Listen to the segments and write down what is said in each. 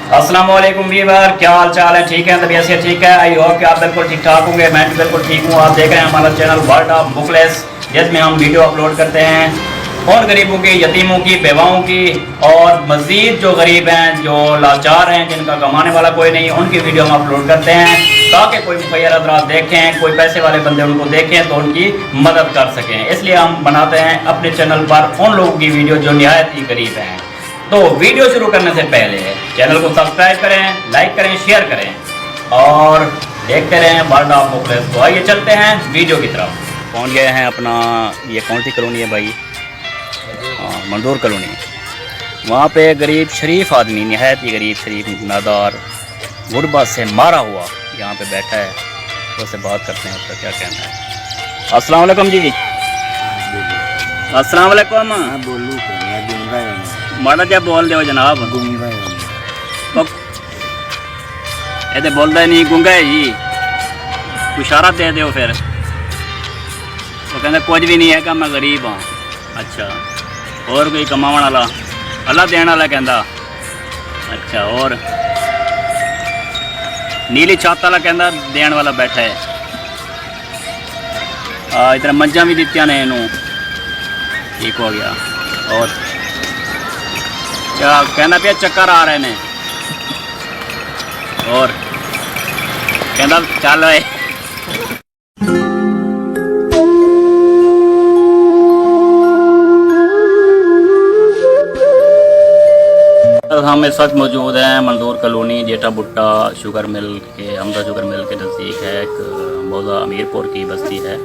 अस्सलाम वालेकुम वीवर, क्या हाल चाल है? ठीक है, तबीयत से ठीक है? आई होप कि आप बिल्कुल ठीक ठाक होंगे। मैं भी बिल्कुल ठीक हूँ। आप देख रहे हैं हमारा चैनल वर्ल्ड ऑफ बुकलेस, जिसमें हम वीडियो अपलोड करते हैं और गरीबों की, यतीमों की, बेवाओं की और मज़ीद जो गरीब हैं, जो लाचार हैं, जिनका कमाने वाला कोई नहीं, उनकी वीडियो हम अपलोड करते हैं ताकि कोई मुखैर हज़रात देखें, कोई पैसे वाले बंदे उनको देखें तो उनकी मदद कर सकें। इसलिए हम बनाते हैं अपने चैनल पर उन लोगों की वीडियो जो निहायत ही गरीब हैं। तो वीडियो शुरू करने से पहले चैनल को सब्सक्राइब करें, लाइक करें, शेयर करें और देखते रहें वर्ल्ड ऑफ बुकलेस। तो आइए चलते हैं वीडियो की तरफ। पहुंच गए हैं अपना, ये कौन सी कॉलोनी है भाई? मंदूर कॉलोनी। वहाँ पे गरीब शरीफ आदमी, नहायत ही गरीब शरीफ नादार, गुरबत से मारा हुआ यहाँ पे बैठा है। तो उससे बात करते हैं, उसका क्या कहना है। अस्सलाम वालेकुम जी। अस्सलाम वालेकुम। माड़ा जा बोल दो जनाब। ये बोलता नहीं, गूंगा है जी। इशारा दे दो फिर। वो कहते कुछ भी नहीं है कि मैं गरीब हाँ। अच्छा, और कोई कमाने वाला? अल्लाह देने वाला कहता। अच्छा, और नीली छत वाला कहता देने वाला बैठा है। इधर मंजा भी दित्तिया ने इनू, ठीक हो गया। और क्या कहना पिया, चक्कर आ रहे ने। और कहना चल आए। हम इस वक्त मौजूद हैं मंदूर कॉलोनी, जेठा बुट्टा शुगर मिल के, हमदा शुगर मिल के नज़दीक है। एक मौजा अमीरपुर की बस्ती है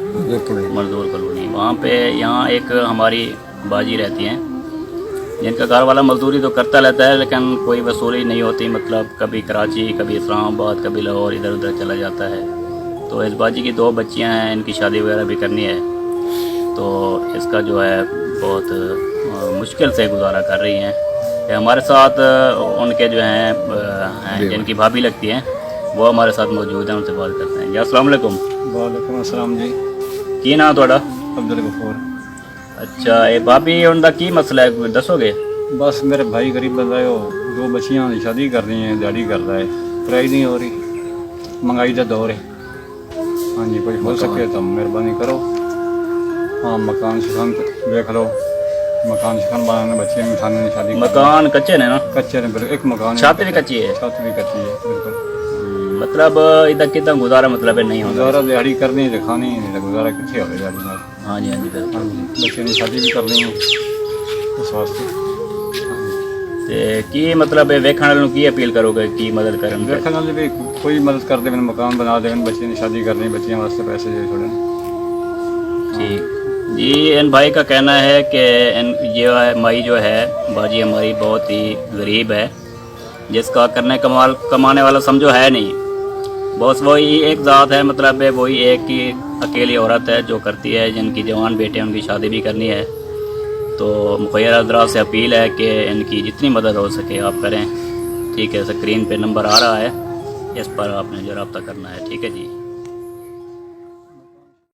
मंदूर कॉलोनी। वहाँ पे यहाँ एक हमारी बाजी रहती हैं, जिनका घर वाला मजदूरी तो करता रहता है लेकिन कोई वसूली नहीं होती। मतलब कभी कराची, कभी इस्लामाबाद, कभी लाहौर, इधर उधर चला जाता है। तो इस बाजी की 2 बच्चियां हैं, इनकी शादी वगैरह भी करनी है। तो इसका जो है बहुत मुश्किल से गुजारा कर रही हैं। हमारे साथ उनके जो हैं जिनकी भाभी लगती हैं, वो हमारे साथ मौजूद हैं, उनसे बात करते हैं। जी अस्सलाम वालेकुम। वालेकुम अस्सलाम जी। की नाम थोड़ा? अब्दुल गफूर। अच्छा, ये भाभी उनका की मसला है, दसोगे? बस मेरे भाई गरीब बंदा है, 2 बच्चियां की शादी कर रही हैं, दिहाड़ी कर रहा है, पढ़ाई नहीं हो रही, महंगाई का दौर है। हाँ जी, कुछ हो सके तो मेहरबानी करो। हाँ, मकान शिकान देख लो, मकान शिकान बनाने, बच्चे इंसान ने शादी। मकान कच्चे ने ना? कच्चे ने, बिल्कुल। एक मकान, छत भी कच्ची है? छत भी कच्ची है, बिल्कुल। मतलब इधर कितना गुजारा, मतलब है नहीं होता? गुजारा दिहाड़ी करनी है, खानी है, गुजारा कितने हो गया? हाँ जी, हाँ जी, बिल्कुल। हाँ जी, बच्चे ने शादी भी करनी है, उस वास्ते। की मतलब वेखण वालों की अपील करोगे की मदद करन? वेखण वाले भी कोई मदद कर दे, मकान बना दे, बच्चे ने शादी करनी, बच्चियों वास्ते पैसे जो थोड़े। ठीक जी। इन भाई का कहना है कि ये माई जो है बाजी हमारी बहुत ही गरीब है, जिसका करने कमाने वाला समझो है नहीं। बस वही एक ज़ात है, मतलब है वही एक ही अकेली औरत है जो करती है, जिनकी जवान बेटे हैं, उनकी शादी भी करनी है। तो मुखैर हज़रात से अपील है कि इनकी जितनी मदद हो सके आप करें। ठीक है, स्क्रीन पे नंबर आ रहा है, इस पर आपने जो रब्ता करना है। ठीक है जी।